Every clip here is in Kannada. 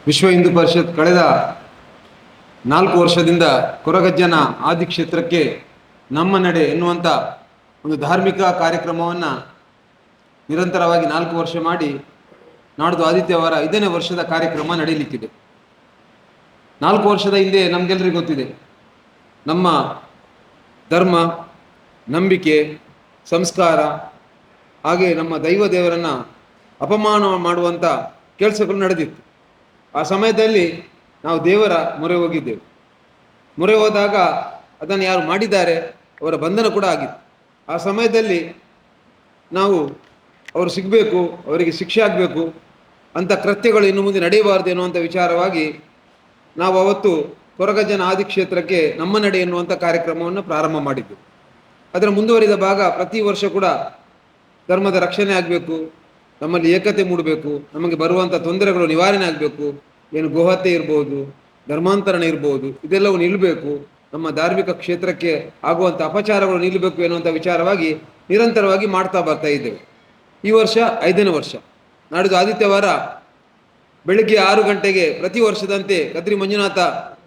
ವಿಶ್ವ ಹಿಂದೂ ಪರಿಷತ್ ಕಳೆದ 4 ವರ್ಷದಿಂದ ಕೊರಗಜ್ಜನ ಆದಿಕ್ಷೇತ್ರಕ್ಕೆ ನಮ್ಮ ನಡೆ ಎನ್ನುವಂಥ ಒಂದು ಧಾರ್ಮಿಕ ಕಾರ್ಯಕ್ರಮವನ್ನು ನಿರಂತರವಾಗಿ 4 ವರ್ಷ ಮಾಡಿ ನಾಡ್ದು ಆದಿತ್ಯವಾರ 5ನೇ ವರ್ಷದ ಕಾರ್ಯಕ್ರಮ ನಡೆಯಲಿಕ್ಕಿದೆ. 4 ವರ್ಷದ ಹಿಂದೆ ನಮಗೆಲ್ಲರಿಗೂ ಗೊತ್ತಿದೆ, ನಮ್ಮ ಧರ್ಮ, ನಂಬಿಕೆ, ಸಂಸ್ಕಾರ ಹಾಗೆ ನಮ್ಮ ದೈವ ದೇವರನ್ನು ಅಪಮಾನ ಮಾಡುವಂಥ ಕೆಲಸಗಳು ನಡೆದಿತ್ತು. ಆ ಸಮಯದಲ್ಲಿ ನಾವು ದೇವರ ಮೊರೆ ಹೋಗಿದ್ದೆವು. ಮೊರೆ ಹೋದಾಗ ಅದನ್ನು ಯಾರು ಮಾಡಿದ್ದಾರೆ ಅವರ ಬಂಧನ ಕೂಡ ಆಗಿತ್ತು. ಆ ಸಮಯದಲ್ಲಿ ನಾವು ಅವರು ಸಿಗಬೇಕು, ಅವರಿಗೆ ಶಿಕ್ಷೆ ಆಗಬೇಕು ಅಂಥ ಕೃತ್ಯಗಳು ಇನ್ನು ಮುಂದೆ ನಡೆಯಬಾರದು ಎನ್ನುವಂಥ ವಿಚಾರವಾಗಿ ನಾವು ಅವತ್ತು ಕೊರಗಜ್ಜನ ಆದಿಕ್ಷೇತ್ರಕ್ಕೆ ನಮ್ಮ ನಡೆ ಎನ್ನುವಂಥ ಕಾರ್ಯಕ್ರಮವನ್ನು ಪ್ರಾರಂಭ ಮಾಡಿದ್ದೆವು. ಅದರ ಮುಂದುವರಿದ ಭಾಗ ಪ್ರತಿ ವರ್ಷ ಕೂಡ ಧರ್ಮದ ರಕ್ಷಣೆ ಆಗಬೇಕು, ನಮ್ಮಲ್ಲಿ ಏಕತೆ ಮೂಡಬೇಕು, ನಮಗೆ ಬರುವಂಥ ತೊಂದರೆಗಳು ನಿವಾರಣೆ ಆಗಬೇಕು, ಏನು ಗೋಹತ್ಯೆ ಇರ್ಬೋದು, ಧರ್ಮಾಂತರಣ ಇರ್ಬೋದು, ಇದೆಲ್ಲವೂ ನಿಲ್ಲಬೇಕು, ನಮ್ಮ ಧಾರ್ಮಿಕ ಕ್ಷೇತ್ರಕ್ಕೆ ಆಗುವಂಥ ಅಪಚಾರಗಳು ನಿಲ್ಲಬೇಕು ಎನ್ನುವಂಥ ವಿಚಾರವಾಗಿ ನಿರಂತರವಾಗಿ ಮಾಡ್ತಾ ಬರ್ತಾ ಇದ್ದೇವೆ. ಈ ವರ್ಷ 5ನೇ ವರ್ಷ. ನಾಡಿದ್ದು ಆದಿತ್ಯವಾರ ಬೆಳಗ್ಗೆ 6 ಗಂಟೆಗೆ ಪ್ರತಿ ವರ್ಷದಂತೆ ಕದ್ರಿ ಮಂಜುನಾಥ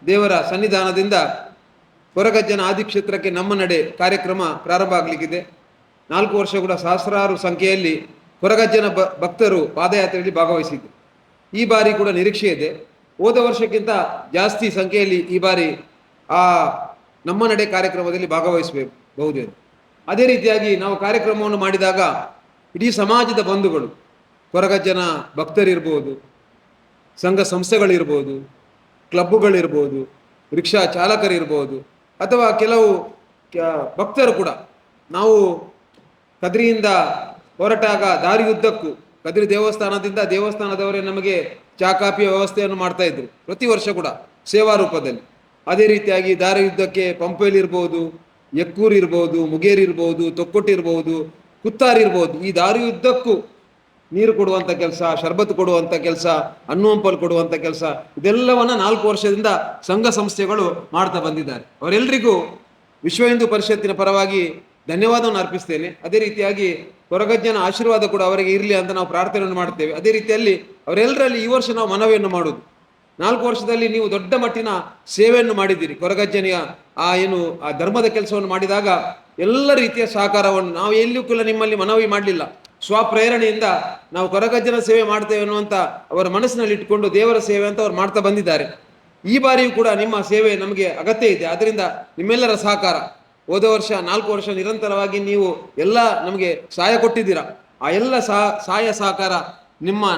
ದೇವರ ಸನ್ನಿಧಾನದಿಂದ ಕೊರಗಜ್ಜನ ಆದಿಕ್ಷೇತ್ರಕ್ಕೆ ನಮ್ಮ ನಡೆ ಕಾರ್ಯಕ್ರಮ ಪ್ರಾರಂಭ ಆಗಲಿಕ್ಕಿದೆ. 4 ವರ್ಷ ಕೂಡ ಸಹಸ್ರಾರು ಸಂಖ್ಯೆಯಲ್ಲಿ ಕೊರಗಜ್ಜನ ಭಕ್ತರು ಪಾದಯಾತ್ರೆಯಲ್ಲಿ ಭಾಗವಹಿಸಿದ್ದು. ಈ ಬಾರಿ ಕೂಡ ನಿರೀಕ್ಷೆ ಇದೆ, ಹೋದ ವರ್ಷಕ್ಕಿಂತ ಜಾಸ್ತಿ ಸಂಖ್ಯೆಯಲ್ಲಿ ಈ ಬಾರಿ ಆ ನಮ್ಮ ನಡೆ ಕಾರ್ಯಕ್ರಮದಲ್ಲಿ ಭಾಗವಹಿಸಬಹುದು ಎಂದು. ಅದೇ ರೀತಿಯಾಗಿ ನಾವು ಕಾರ್ಯಕ್ರಮವನ್ನು ಮಾಡಿದಾಗ ಇಡೀ ಸಮಾಜದ ಬಂಧುಗಳು, ಕೊರಗಜ್ಜನ ಭಕ್ತರಿರ್ಬೋದು, ಸಂಘ ಸಂಸ್ಥೆಗಳಿರ್ಬೋದು, ಕ್ಲಬ್ಬುಗಳಿರ್ಬೋದು, ರಿಕ್ಷಾ ಚಾಲಕರಿರ್ಬೋದು, ಅಥವಾ ಕೆಲವು ಭಕ್ತರು ಕೂಡ ನಾವು ಕದ್ರಿಯಿಂದ ಹೊರಟಾಗ ದಾರಿಯುದ್ದಕ್ಕೂ ಕದ್ರಿ ದೇವಸ್ಥಾನದಿಂದ ದೇವಸ್ಥಾನದವರೇ ನಮಗೆ ಚಾ ಕಾಫಿಯ ವ್ಯವಸ್ಥೆಯನ್ನು ಮಾಡ್ತಾ ಇದ್ರು ಪ್ರತಿ ವರ್ಷ ಕೂಡ ಸೇವಾ ರೂಪದಲ್ಲಿ. ಅದೇ ರೀತಿಯಾಗಿ ದಾರಿಯುದ್ದಕ್ಕೆ ಪಂಪೇಲಿರ್ಬೋದು, ಎಕ್ಕೂರಿರ್ಬೋದು, ಮುಗೇರಿರ್ಬೋದು, ತೊಕ್ಕೊಟ್ಟಿರ್ಬೋದು, ಕುತ್ತಾರಿರ್ಬೋದು, ಈ ದಾರಿಯುದ್ದಕ್ಕೂ ನೀರು ಕೊಡುವಂಥ ಕೆಲಸ, ಶರ್ಬತ್ತು ಕೊಡುವಂಥ ಕೆಲಸ, ಹಣ್ಣು ಹಂಪಲು ಕೊಡುವಂಥ ಕೆಲಸ, ಇದೆಲ್ಲವನ್ನು 4 ವರ್ಷದಿಂದ ಸಂಘ ಸಂಸ್ಥೆಗಳು ಮಾಡ್ತಾ ಬಂದಿದ್ದಾರೆ. ಅವರೆಲ್ಲರಿಗೂ ವಿಶ್ವ ಹಿಂದೂ ಪರಿಷತ್ತಿನ ಪರವಾಗಿ ಧನ್ಯವಾದವನ್ನು ಅರ್ಪಿಸ್ತೇನೆ. ಅದೇ ರೀತಿಯಾಗಿ ಕೊರಗಜ್ಜನ ಆಶೀರ್ವಾದ ಕೂಡ ಅವರಿಗೆ ಇರಲಿ ಅಂತ ನಾವು ಪ್ರಾರ್ಥನೆಯನ್ನು ಮಾಡ್ತೇವೆ. ಅದೇ ರೀತಿಯಲ್ಲಿ ಅವರೆಲ್ಲರಲ್ಲಿ ಈ ವರ್ಷ ನಾವು ಮನವಿಯನ್ನು ಮಾಡುವುದು, 4 ವರ್ಷದಲ್ಲಿ ನೀವು ದೊಡ್ಡ ಮಟ್ಟಿನ ಸೇವೆಯನ್ನು ಮಾಡಿದ್ದೀರಿ. ಕೊರಗಜ್ಜನಿಯ ಆ ಧರ್ಮದ ಕೆಲಸವನ್ನು ಮಾಡಿದಾಗ ಎಲ್ಲ ರೀತಿಯ ಸಹಕಾರವನ್ನು ನಾವು ಎಲ್ಲಿಯೂ ಕೂಡ ನಿಮ್ಮಲ್ಲಿ ಮನವಿ ಮಾಡಲಿಲ್ಲ. ಸ್ವಪ್ರೇರಣೆಯಿಂದ ನಾವು ಕೊರಗಜ್ಜನ ಸೇವೆ ಮಾಡ್ತೇವೆ ಅನ್ನುವಂಥ ಅವರ ಮನಸ್ಸಿನಲ್ಲಿ ಇಟ್ಟುಕೊಂಡು ದೇವರ ಸೇವೆ ಅಂತ ಅವ್ರು ಮಾಡ್ತಾ ಬಂದಿದ್ದಾರೆ. ಈ ಬಾರಿಯೂ ಕೂಡ ನಿಮ್ಮ ಸೇವೆ ನಮಗೆ ಅಗತ್ಯ ಇದೆ. ಆದ್ದರಿಂದ ನಿಮ್ಮೆಲ್ಲರ ಸಹಕಾರ, ಹೋದ ವರ್ಷ 4 ವರ್ಷ ನಿರಂತರವಾಗಿ ನೀವು ಎಲ್ಲ ನಮಗೆ ಸಹಾಯ ಕೊಟ್ಟಿದ್ದೀರಾ, ಆ ಎಲ್ಲ ಸಹಾಯ ಸಹಕಾರ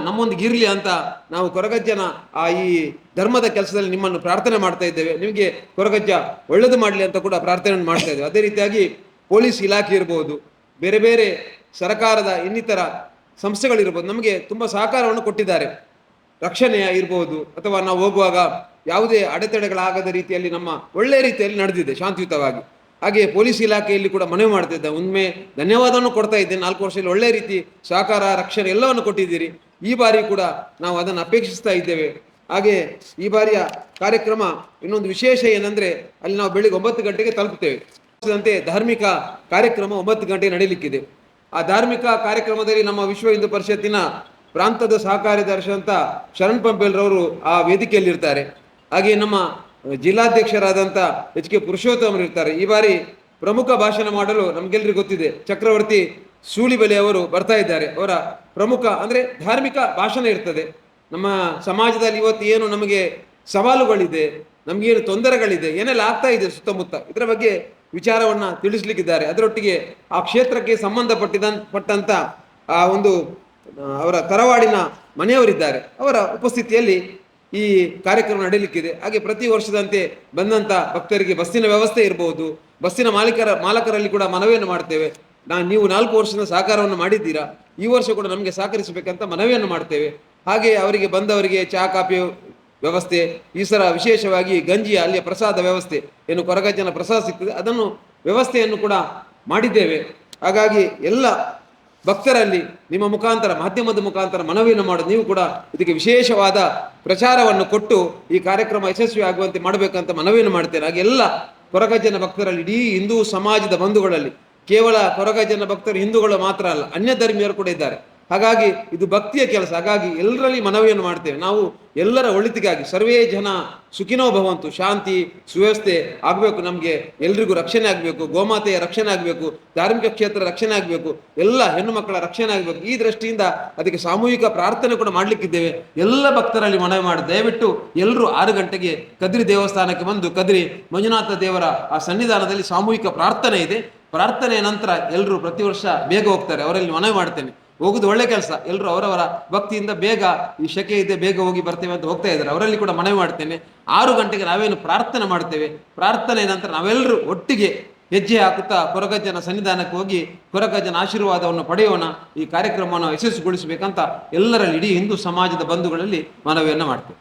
ನಮ್ಮೊಂದಿಗೆ ಇರಲಿ ಅಂತ ನಾವು ಕೊರಗಜ್ಜನ ಈ ಧರ್ಮದ ಕೆಲಸದಲ್ಲಿ ನಿಮ್ಮನ್ನು ಪ್ರಾರ್ಥನೆ ಮಾಡ್ತಾ ಇದ್ದೇವೆ. ನಿಮಗೆ ಕೊರಗಜ್ಜ ಒಳ್ಳೆಯದು ಮಾಡಲಿ ಅಂತ ಕೂಡ ಪ್ರಾರ್ಥನೆಯನ್ನು ಮಾಡ್ತಾ ಇದ್ದೇವೆ. ಅದೇ ರೀತಿಯಾಗಿ ಪೊಲೀಸ್ ಇಲಾಖೆ ಇರ್ಬೋದು, ಬೇರೆ ಬೇರೆ ಸರ್ಕಾರದ ಇನ್ನಿತರ ಸಂಸ್ಥೆಗಳಿರ್ಬೋದು, ನಮಗೆ ತುಂಬ ಸಹಕಾರವನ್ನು ಕೊಟ್ಟಿದ್ದಾರೆ. ರಕ್ಷಣೆಯ ಇರ್ಬೋದು, ಅಥವಾ ನಾವು ಹೋಗುವಾಗ ಯಾವುದೇ ಅಡೆತಡೆಗಳಾಗದ ರೀತಿಯಲ್ಲಿ ನಮ್ಮ ಒಳ್ಳೆಯ ರೀತಿಯಲ್ಲಿ ನಡೆದಿದೆ ಶಾಂತಿಯುತವಾಗಿ. ಹಾಗೆ ಪೊಲೀಸ್ ಇಲಾಖೆಯಲ್ಲಿ ಕೂಡ ಮನವಿ ಮಾಡ್ತಿದ್ದೆ, ಒಮ್ಮೆ ಧನ್ಯವಾದವನ್ನು ಕೊಡ್ತಾ ಇದ್ದೇನೆ. 4 ವರ್ಷದಲ್ಲಿ ಒಳ್ಳೆಯ ರೀತಿ ಸಹಕಾರ, ರಕ್ಷಣೆ ಎಲ್ಲವನ್ನು ಕೊಟ್ಟಿದ್ದೀರಿ. ಈ ಬಾರಿ ಕೂಡ ನಾವು ಅದನ್ನು ಅಪೇಕ್ಷಿಸ್ತಾ ಇದ್ದೇವೆ. ಹಾಗೆ ಈ ಬಾರಿಯ ಕಾರ್ಯಕ್ರಮ ಇನ್ನೊಂದು ವಿಶೇಷ ಏನಂದರೆ, ಅಲ್ಲಿ ನಾವು ಬೆಳಿಗ್ಗೆ 9 ಗಂಟೆಗೆ ತಲುಪುತ್ತೇವೆ. ಧಾರ್ಮಿಕ ಕಾರ್ಯಕ್ರಮ 9 ಗಂಟೆ ನಡೀಲಿಕ್ಕಿದೆ. ಆ ಧಾರ್ಮಿಕ ಕಾರ್ಯಕ್ರಮದಲ್ಲಿ ನಮ್ಮ ವಿಶ್ವ ಹಿಂದೂ ಪರಿಷತ್ತಿನ ಪ್ರಾಂತದ ಸಹಕಾರ್ಯದರ್ಶಿ ಅಂತ ಶರಣ್ ಪಂಪೇಲ್ರವರು ಆ ವೇದಿಕೆಯಲ್ಲಿರ್ತಾರೆ. ಹಾಗೆ ನಮ್ಮ ಜಿಲ್ಲಾಧ್ಯಕ್ಷರಾದಂಥ ಎಚ್ ಕೆ ಪುರುಷೋತ್ತಮರು ಇರ್ತಾರೆ. ಈ ಬಾರಿ ಪ್ರಮುಖ ಭಾಷಣ ಮಾಡಲು ನಮಗೆಲ್ಲರಿಗೂ ಗೊತ್ತಿದೆ, ಚಕ್ರವರ್ತಿ ಸೂಲಿಬೆಲೆ ಅವರು ಬರ್ತಾ ಇದ್ದಾರೆ. ಅವರ ಪ್ರಮುಖ ಅಂದರೆ ಧಾರ್ಮಿಕ ಭಾಷಣ ಇರ್ತದೆ. ನಮ್ಮ ಸಮಾಜದಲ್ಲಿ ಇವತ್ತು ಏನು ನಮಗೆ ಸವಾಲುಗಳಿದೆ, ನಮಗೇನು ತೊಂದರೆಗಳಿದೆ, ಏನೆಲ್ಲ ಆಗ್ತಾ ಇದೆ ಸುತ್ತಮುತ್ತ, ಇದರ ಬಗ್ಗೆ ವಿಚಾರವನ್ನು ತಿಳಿಸ್ಲಿಕ್ಕಿದ್ದಾರೆ. ಅದರೊಟ್ಟಿಗೆ ಆ ಕ್ಷೇತ್ರಕ್ಕೆ ಸಂಬಂಧಪಟ್ಟಂಥ ಅವರ ತರವಾಡಿನ ಮನೆಯವರಿದ್ದಾರೆ, ಅವರ ಉಪಸ್ಥಿತಿಯಲ್ಲಿ ಈ ಕಾರ್ಯಕ್ರಮ ನಡೆಯಲಿಕ್ಕಿದೆ. ಹಾಗೆ ಪ್ರತಿ ವರ್ಷದಂತೆ ಬಂದಂಥ ಭಕ್ತರಿಗೆ ಬಸ್ಸಿನ ವ್ಯವಸ್ಥೆ ಇರ್ಬೋದು, ಬಸ್ಸಿನ ಮಾಲಕರಲ್ಲಿ ಕೂಡ ಮನವಿಯನ್ನು ಮಾಡ್ತೇವೆ. ನೀವು 4 ವರ್ಷದ ಸಹಕಾರವನ್ನು ಮಾಡಿದ್ದೀರಾ, ಈ ವರ್ಷ ಕೂಡ ನಮಗೆ ಸಹಕರಿಸಬೇಕಂತ ಮನವಿಯನ್ನು ಮಾಡ್ತೇವೆ. ಹಾಗೆ ಅವರಿಗೆ ಬಂದವರಿಗೆ ಚಹಾ ಕಾಫಿ ವ್ಯವಸ್ಥೆ, ಈ ಸಲ ವಿಶೇಷವಾಗಿ ಗಂಜಿಯ ಅಲ್ಲಿಯ ಪ್ರಸಾದ ವ್ಯವಸ್ಥೆ, ಏನು ಕೊರಗಜ್ಜನ ಪ್ರಸಾದ ಸಿಗ್ತದೆ, ಅದನ್ನು ವ್ಯವಸ್ಥೆಯನ್ನು ಕೂಡ ಮಾಡಿದ್ದೇವೆ. ಹಾಗಾಗಿ ಎಲ್ಲ ಭಕ್ತರಲ್ಲಿ ನಿಮ್ಮ ಮುಖಾಂತರ, ಮಾಧ್ಯಮದ ಮುಖಾಂತರ ಮನವಿಯನ್ನು ಮಾಡೋದು, ನೀವು ಕೂಡ ಇದಕ್ಕೆ ವಿಶೇಷವಾದ ಪ್ರಚಾರವನ್ನು ಕೊಟ್ಟು ಈ ಕಾರ್ಯಕ್ರಮ ಯಶಸ್ವಿ ಆಗುವಂತೆ ಮಾಡಬೇಕಂತ ಮನವಿಯನ್ನು ಮಾಡ್ತೇನೆ. ಹಾಗೆ ಎಲ್ಲ ಕೊರಗಜ್ಜನ ಭಕ್ತರಲ್ಲಿ, ಇಡೀ ಹಿಂದೂ ಸಮಾಜದ ಬಂಧುಗಳಲ್ಲಿ, ಕೇವಲ ಕೊರಗಜ್ಜನ ಭಕ್ತರು ಹಿಂದೂಗಳು ಮಾತ್ರ ಅಲ್ಲ, ಅನ್ಯ ಧರ್ಮೀಯರು ಕೂಡ ಇದ್ದಾರೆ. ಹಾಗಾಗಿ ಇದು ಭಕ್ತಿಯ ಕೆಲಸ. ಹಾಗಾಗಿ ಎಲ್ಲರಲ್ಲಿ ಮನವಿಯನ್ನು ಮಾಡ್ತೇವೆ, ನಾವು ಎಲ್ಲರ ಒಳಿತಿಗಾಗಿ ಸರ್ವೇ ಜನ ಸುಖಿನೋ ಭವಂತು, ಶಾಂತಿ ಸುವ್ಯವಸ್ಥೆ ಆಗಬೇಕು, ನಮಗೆ ಎಲ್ರಿಗೂ ರಕ್ಷಣೆ ಆಗಬೇಕು, ಗೋಮಾತೆಯ ರಕ್ಷಣೆ ಆಗಬೇಕು, ಧಾರ್ಮಿಕ ಕ್ಷೇತ್ರ ರಕ್ಷಣೆ ಆಗಬೇಕು, ಎಲ್ಲ ಹೆಣ್ಣು ಮಕ್ಕಳ ರಕ್ಷಣೆ ಆಗಬೇಕು. ಈ ದೃಷ್ಟಿಯಿಂದ ಅದಕ್ಕೆ ಸಾಮೂಹಿಕ ಪ್ರಾರ್ಥನೆ ಕೂಡ ಮಾಡಲಿಕ್ಕಿದ್ದೇವೆ. ಎಲ್ಲ ಭಕ್ತರಲ್ಲಿ ಮನವಿ ಮಾಡಿ ದಯವಿಟ್ಟು ಎಲ್ಲರೂ 6 ಗಂಟೆಗೆ ಕದ್ರಿ ದೇವಸ್ಥಾನಕ್ಕೆ ಬಂದು ಕದ್ರಿ ಮಂಜುನಾಥ ದೇವರ ಆ ಸನ್ನಿಧಾನದಲ್ಲಿ ಸಾಮೂಹಿಕ ಪ್ರಾರ್ಥನೆ ಇದೆ. ಪ್ರಾರ್ಥನೆಯ ನಂತರ ಎಲ್ಲರೂ ಪ್ರತಿ ವರ್ಷ ಬೇಗ ಹೋಗ್ತಾರೆ. ಅವರಲ್ಲಿ ಮನವಿ ಮಾಡ್ತೇನೆ, ಹೋಗುದು ಒಳ್ಳೆ ಕೆಲಸ. ಎಲ್ಲರೂ ಅವರವರ ಭಕ್ತಿಯಿಂದ ಬೇಗ ಈ ಶಕೆ ಇದೆ ಬೇಗ ಹೋಗಿ ಬರ್ತೇವೆ ಅಂತ ಹೋಗ್ತಾ ಇದ್ದಾರೆ. ಅವರಲ್ಲಿ ಕೂಡ ಮನವಿ ಮಾಡ್ತೇನೆ, 6 ಗಂಟೆಗೆ ನಾವೇನು ಪ್ರಾರ್ಥನೆ ಮಾಡ್ತೇವೆ, ಪ್ರಾರ್ಥನೆ ನಂತರ ನಾವೆಲ್ಲರೂ ಒಟ್ಟಿಗೆ ಹೆಜ್ಜೆ ಹಾಕುತ್ತಾ ಕೊರಗಜ್ಜನ ಸನ್ನಿಧಾನಕ್ಕೆ ಹೋಗಿ ಕೊರಗಜ್ಜನ ಆಶೀರ್ವಾದವನ್ನು ಪಡೆಯೋಣ. ಈ ಕಾರ್ಯಕ್ರಮವನ್ನು ಯಶಸ್ವಿಗೊಳಿಸಬೇಕಂತ ಎಲ್ಲರಲ್ಲಿ ಇಡೀ ಹಿಂದೂ ಸಮಾಜದ ಬಂಧುಗಳಲ್ಲಿ ಮನವಿಯನ್ನು ಮಾಡ್ತೇವೆ.